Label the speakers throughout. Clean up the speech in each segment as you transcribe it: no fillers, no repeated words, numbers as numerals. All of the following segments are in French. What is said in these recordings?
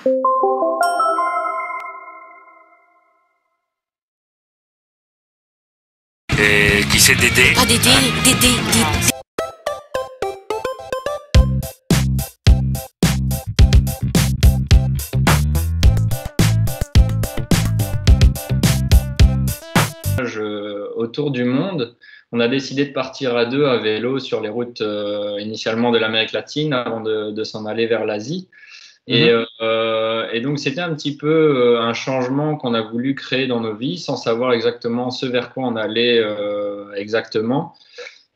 Speaker 1: Et qui c'est Dédé?
Speaker 2: Ah, Dédé, Dédé.
Speaker 3: Autour du monde, on a décidé de partir à deux à vélo sur les routes initialement de l'Amérique latine avant de s'en aller vers l'Asie. Et donc c'était un petit peu un changement qu'on a voulu créer dans nos vies sans savoir exactement ce vers quoi on allait exactement.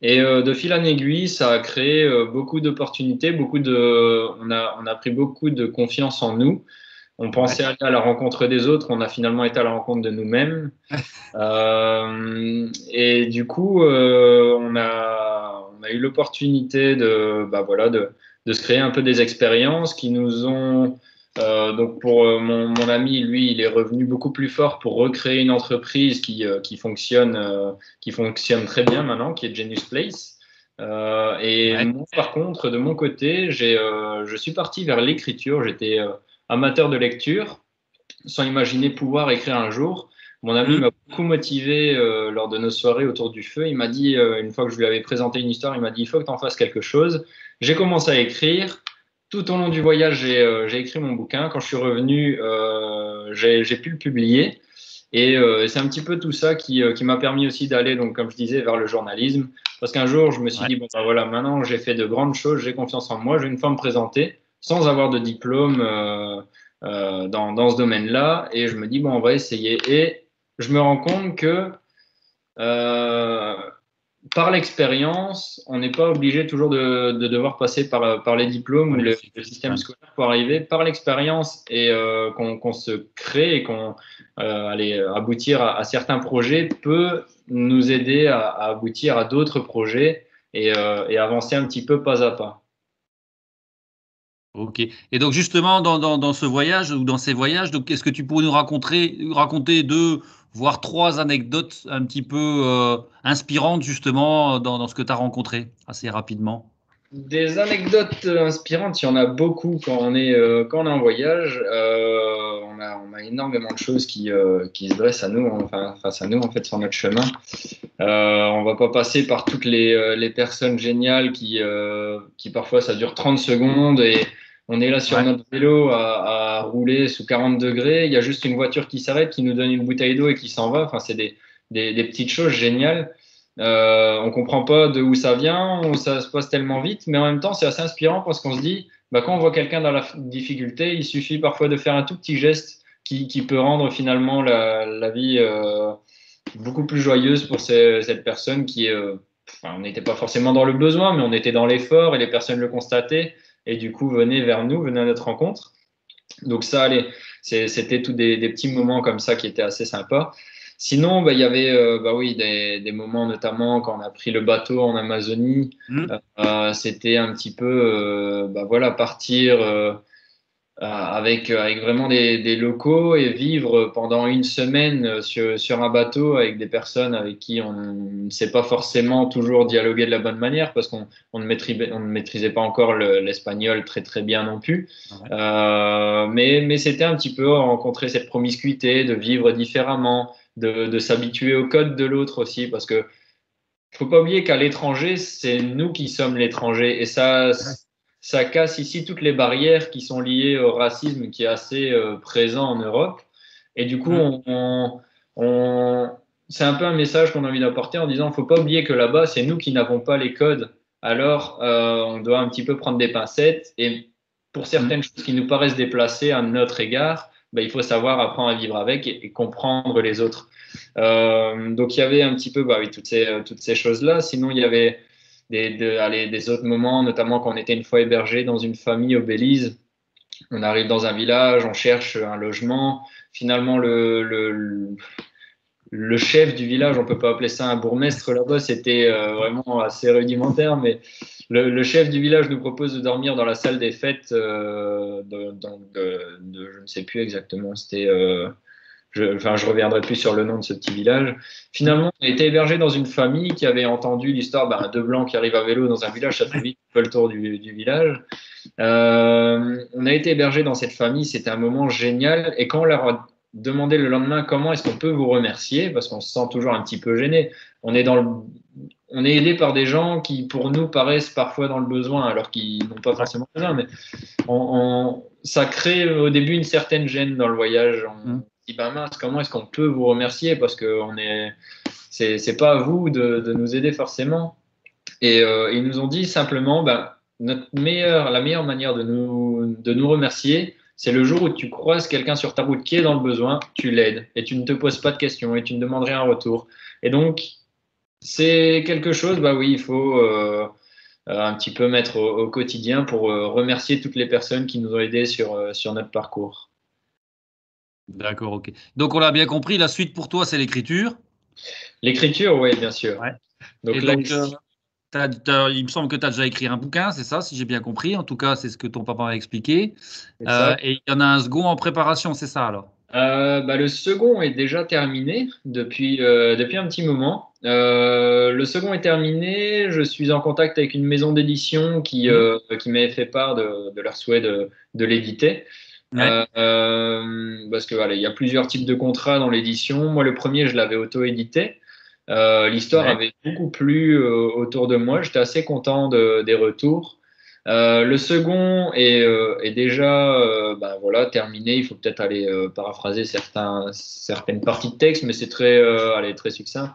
Speaker 3: Et de fil en aiguille, ça a créé beaucoup d'opportunités, on a pris beaucoup de confiance en nous. On pensait aller à la rencontre des autres, on a finalement été à la rencontre de nous-mêmes. Et du coup, on a eu l'opportunité de se créer un peu des expériences qui nous ont. Donc pour mon ami, lui, il est revenu beaucoup plus fort pour recréer une entreprise qui fonctionne très bien maintenant, qui est Genius Place. Moi, par contre, de mon côté, je suis parti vers l'écriture. J'étais amateur de lecture, sans imaginer pouvoir écrire un jour. Mon ami m'a beaucoup motivé lors de nos soirées autour du feu. Il m'a dit, une fois que je lui avais présenté une histoire, il m'a dit, il faut que tu en fasses quelque chose. J'ai commencé à écrire. Tout au long du voyage, j'ai écrit mon bouquin. Quand je suis revenu, j'ai pu le publier. Et c'est un petit peu tout ça qui m'a permis aussi d'aller, donc, comme je disais, vers le journalisme. Parce qu'un jour, je me suis dit, bon, ben voilà, maintenant j'ai fait de grandes choses, j'ai confiance en moi, je vais une fois me présenter sans avoir de diplôme dans ce domaine-là. Et je me dis, bon, on va essayer. Et je me rends compte que euh, par l'expérience, on n'est pas obligé toujours de devoir passer par les diplômes ou le système scolaire pour arriver. Par l'expérience et qu'on se crée et qu'on aller aboutir à certains projets peut nous aider à aboutir à d'autres projets et avancer un petit peu pas à pas.
Speaker 4: Ok. Et donc justement, dans ce voyage ou dans ces voyages, donc est-ce que tu pourrais nous raconter deux, voire trois anecdotes un petit peu inspirantes justement dans ce que tu as rencontré assez rapidement?
Speaker 3: Des anecdotes inspirantes, il y en a beaucoup quand on est en voyage. On a énormément de choses qui se dressent à nous, enfin, face à nous en fait sur notre chemin. On va pas passer par toutes les personnes géniales qui parfois ça dure 30 secondes et on est là sur notre vélo à rouler sous 40 degrés. Il y a juste une voiture qui s'arrête, qui nous donne une bouteille d'eau et qui s'en va. Enfin, c'est des petites choses géniales. On comprend pas de où ça vient, où ça se passe tellement vite, mais en même temps, c'est assez inspirant parce qu'on se dit, bah, quand on voit quelqu'un dans la difficulté, il suffit parfois de faire un tout petit geste qui peut rendre finalement la vie beaucoup plus joyeuse pour cette personne on n'était pas forcément dans le besoin, mais on était dans l'effort et les personnes le constataient et du coup venaient vers nous, venaient à notre rencontre. Donc ça, allez, c'était tous des petits moments comme ça qui étaient assez sympas. Sinon, bah, il y avait oui, des moments, notamment quand on a pris le bateau en Amazonie. C'était un petit peu voilà, partir avec vraiment des locaux et vivre pendant une semaine sur un bateau avec des personnes avec qui on ne sait pas forcément toujours dialoguer de la bonne manière parce qu'on ne maîtrisait pas encore l'espagnol très très bien non plus. Mais c'était un petit peu rencontrer cette promiscuité, de vivre différemment, de s'habituer au code de l'autre aussi parce que faut pas oublier qu'à l'étranger, c'est nous qui sommes l'étranger et ça casse ici toutes les barrières qui sont liées au racisme qui est assez présent en Europe. Et du coup, c'est un peu un message qu'on a envie d'apporter en disant, faut pas oublier que là-bas, c'est nous qui n'avons pas les codes. Alors, on doit un petit peu prendre des pincettes. Et pour certaines choses qui nous paraissent déplacées à notre égard, ben, il faut savoir apprendre à vivre avec et comprendre les autres. Donc, il y avait un petit peu oui, toutes ces choses-là. Sinon, il y avait des autres moments, notamment quand on était une fois hébergé dans une famille au Belize. On arrive dans un village, on cherche un logement. Finalement, le chef du village, on peut pas appeler ça un bourgmestre là-bas, c'était vraiment assez rudimentaire, mais le chef du village nous propose de dormir dans la salle des fêtes je ne sais plus exactement, c'était je reviendrai plus sur le nom de ce petit village. Finalement, on a été hébergé dans une famille qui avait entendu l'histoire deux blancs qui arrivent à vélo dans un village, ça fait vite un peu le tour du village. On a été hébergés dans cette famille, c'était un moment génial. Et quand on leur a demandé le lendemain comment est-ce qu'on peut vous remercier, parce qu'on se sent toujours un petit peu gêné, on est aidé par des gens qui, pour nous, paraissent parfois dans le besoin, alors qu'ils n'ont pas forcément besoin. Mais ça crée au début une certaine gêne dans le voyage. On dit, ben mince, comment est-ce qu'on peut vous remercier, parce que c'est pas à vous de nous aider forcément. Et ils nous ont dit simplement, ben, la meilleure manière de nous remercier, c'est le jour où tu croises quelqu'un sur ta route qui est dans le besoin, tu l'aides et tu ne te poses pas de questions et tu ne demandes rien en retour. Et donc, c'est quelque chose, bah oui, il faut un petit peu mettre au quotidien pour remercier toutes les personnes qui nous ont aidés sur notre parcours.
Speaker 4: D'accord, ok. Donc, on l'a bien compris, la suite pour toi, c'est l'écriture.
Speaker 3: L'écriture, oui, bien sûr.
Speaker 4: Ouais.
Speaker 3: Donc,
Speaker 4: Et
Speaker 3: là,
Speaker 4: donc, il me semble que tu as déjà écrit un bouquin, c'est ça, si j'ai bien compris. En tout cas, c'est ce que ton papa m'a expliqué. Et il y en a un second en préparation, c'est ça alors?
Speaker 3: Bah, le second est déjà terminé depuis un petit moment. Le second est terminé. Je suis en contact avec une maison d'édition qui m'avait fait part de leur souhait de l'éditer.
Speaker 4: Ouais.
Speaker 3: Parce que voilà, il y a plusieurs types de contrats dans l'édition. Moi, le premier, je l'avais auto-édité. L'histoire avait beaucoup plu autour de moi. J'étais assez content des retours. Le second est déjà bah, voilà, terminé. Il faut peut-être aller paraphraser certaines parties de texte, mais c'est très succinct.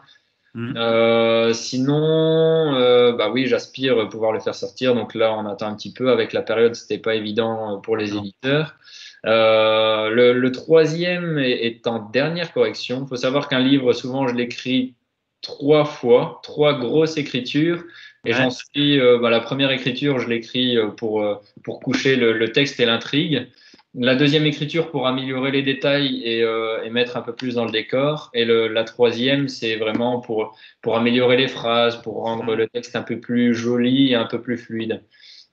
Speaker 3: Sinon, bah oui, j'aspire pouvoir le faire sortir. Donc là, on attend un petit peu. Avec la période, c'était pas évident pour les éditeurs. Le troisième est en dernière correction. Il faut savoir qu'un livre, souvent, je l'écris 3 fois, 3 grosses écritures. Et j'en suis, bah, la première écriture, je l'écris pour coucher le texte et l'intrigue. La deuxième écriture pour améliorer les détails et mettre un peu plus dans le décor. Et la troisième, c'est vraiment pour améliorer les phrases, pour rendre le texte un peu plus joli et un peu plus fluide.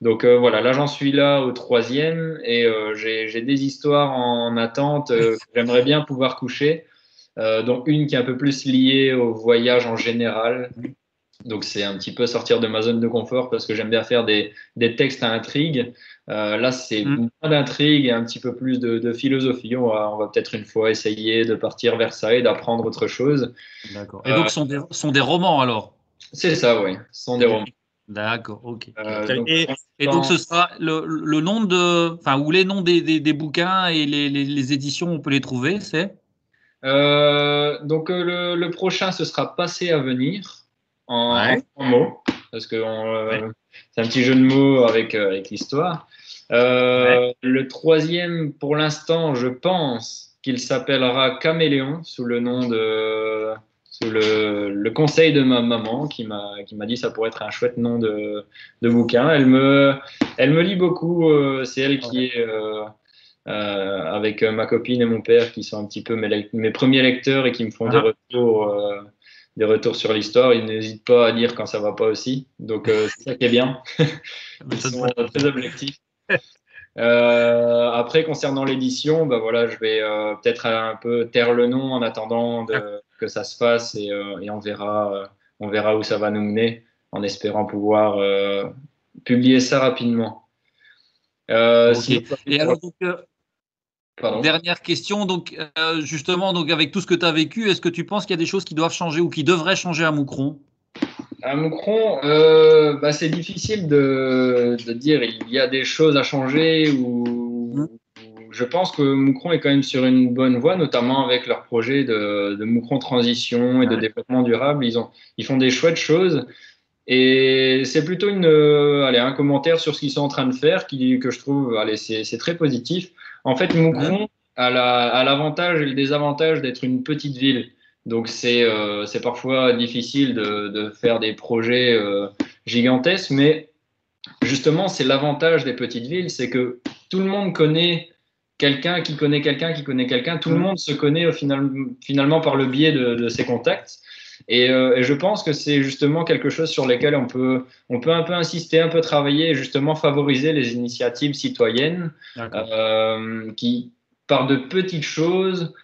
Speaker 3: Donc voilà, là j'en suis là au troisième et j'ai des histoires en attente que j'aimerais bien pouvoir coucher. Donc une qui est un peu plus liée au voyage en général. Donc c'est un petit peu sortir de ma zone de confort parce que j'aime bien faire des textes à intrigue. Là c'est moins d'intrigue et un petit peu plus de philosophie. On va peut-être une fois essayer de partir vers ça et d'apprendre autre chose.
Speaker 4: D'accord. Et donc sont des romans alors?
Speaker 3: C'est ça, oui. Ce sont des romans.
Speaker 4: D'accord, ok.
Speaker 3: Donc,
Speaker 4: et donc ce sera le nom ou les noms des bouquins et les éditions, on peut les trouver, c'est?
Speaker 3: Donc le prochain, ce sera Passé à venir en mots, parce que c'est un petit jeu de mots avec l'histoire. Le troisième, pour l'instant, je pense qu'il s'appellera Caméléon sous le nom sous le conseil de ma maman qui m'a dit que ça pourrait être un chouette nom de bouquin. Elle me lit beaucoup. C'est elle qui est avec ma copine et mon père qui sont un petit peu mes premiers lecteurs et qui me font des retours sur l'histoire. Ils n'hésitent pas à lire quand ça va pas aussi. Donc c'est ça qui est bien. Ils sont très objectifs. Après, concernant l'édition, bah voilà, je vais peut-être un peu taire le nom en attendant que ça se fasse et on verra où ça va nous mener en espérant pouvoir publier ça rapidement.
Speaker 4: Okay. Et alors, dernière question, donc justement, donc avec tout ce que tu as vécu, est-ce que tu penses qu'il y a des choses qui doivent changer ou qui devraient changer à Moucron?
Speaker 3: À Moucron, bah, c'est difficile de dire il y a des choses à changer ou je pense que Moucron est quand même sur une bonne voie, notamment avec leur projet de Moucron Transition et de développement durable. Ils font des chouettes choses et c'est plutôt un commentaire sur ce qu'ils sont en train de faire que je trouve, c'est très positif. En fait, Moucron a l'avantage et le désavantage d'être une petite ville. Donc c'est parfois difficile de faire des projets gigantesques, mais justement c'est l'avantage des petites villes, c'est que tout le monde connaît quelqu'un qui connaît quelqu'un qui connaît quelqu'un, tout le monde se connaît finalement par le biais de ses contacts. Et je pense que c'est justement quelque chose sur lequel on peut un peu insister, un peu travailler et justement favoriser les initiatives citoyennes qui, par de petites choses,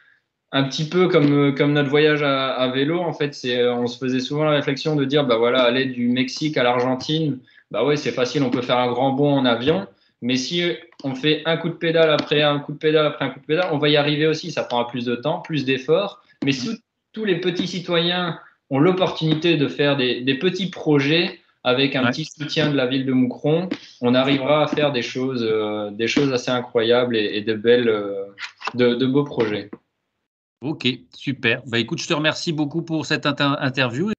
Speaker 3: un petit peu comme notre voyage à vélo, en fait, on se faisait souvent la réflexion de dire, bah voilà, aller du Mexique à l'Argentine, bah ouais, c'est facile, on peut faire un grand bond en avion, Mais si on fait un coup de pédale après un coup de pédale après un coup de pédale, on va y arriver aussi. Ça prendra plus de temps, plus d'efforts. Mais si tous les petits citoyens ont l'opportunité de faire des petits projets avec un petit soutien de la ville de Moucron, on arrivera à faire des choses assez incroyables et de beaux projets.
Speaker 4: Ok, super. Bah, écoute, je te remercie beaucoup pour cette interview.